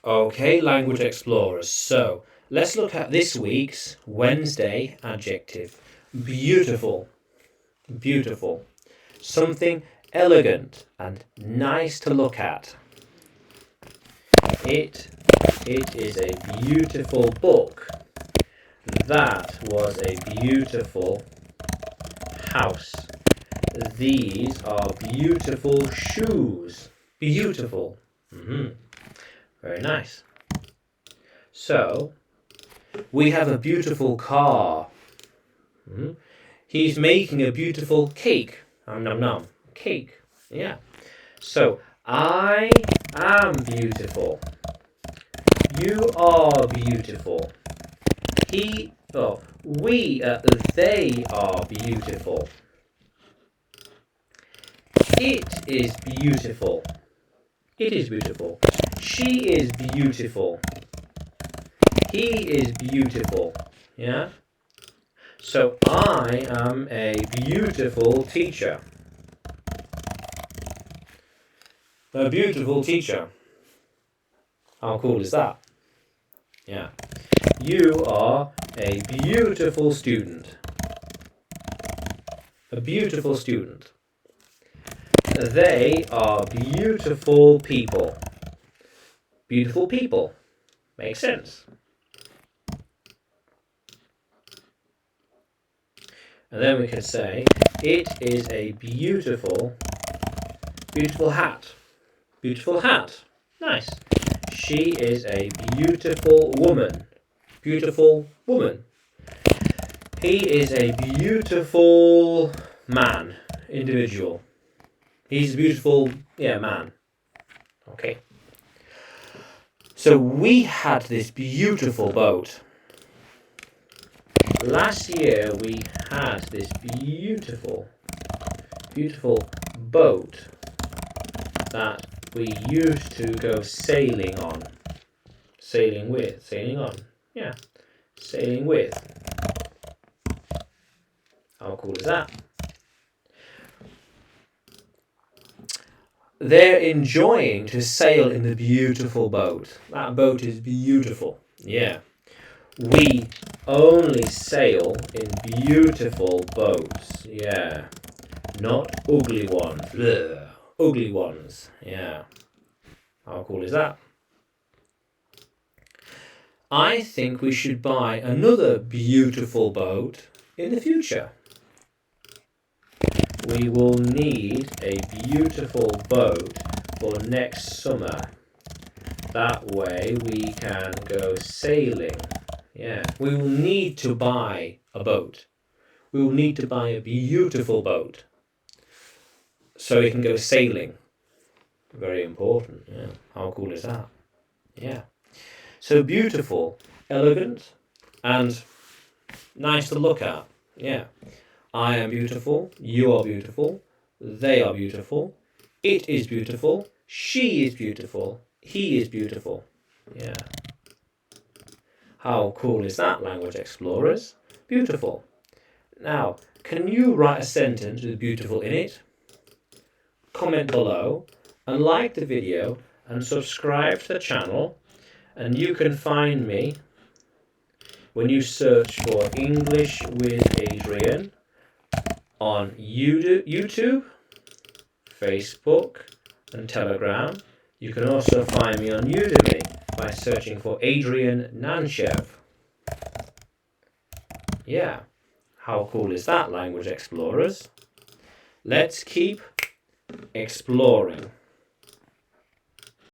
Okay, language explorers. So let's look at this week's Wednesday adjective. Beautiful. Beautiful. Something elegant and nice to look at. It is a beautiful book. That was a beautiful house. These are beautiful shoes. Beautiful. Very nice. So, we have a beautiful car. He's making a beautiful cake. Nom nom nom. Cake. Yeah. So, I am beautiful. You are beautiful. They are beautiful. It is beautiful. It is beautiful. She is beautiful. He is beautiful. Yeah? So I am a beautiful teacher. A beautiful teacher. How cool is that? Yeah. You are a beautiful student. A beautiful student. They are beautiful people. Beautiful people. Makes sense. And then we can say, it is a beautiful hat. Beautiful hat. Nice. She is a beautiful woman. Beautiful woman. He is a beautiful man. Individual. He's a beautiful, man. Okay. So we had this beautiful boat. Last year we had this beautiful boat that we used to go sailing on. Sailing on. Yeah. Sailing with. How cool is that? They're enjoying to sail in the beautiful boat. That boat is beautiful. Yeah. We only sail in beautiful boats. Yeah. Not ugly ones. Blech. Ugly ones. Yeah. How cool is that? I think we should buy another beautiful boat in the future. We will need a beautiful boat for next summer. That way we can go sailing. Yeah, we will need to buy a boat. We will need to buy a beautiful boat so we can go sailing. Very important. Yeah. How cool is that? Yeah. So beautiful, elegant, and nice to look at. Yeah. I am beautiful. You are beautiful. They are beautiful. It is beautiful. She is beautiful. He is beautiful. Yeah. How cool is that, language explorers? Beautiful. Now, can you write a sentence with beautiful in it? Comment below and like the video and subscribe to the channel. And you can find me when you search for English with Adrian on YouTube, Facebook, and Telegram. You can also find me on Udemy by searching for Adrian Nanshev. Yeah, how cool is that, language explorers? Let's keep exploring.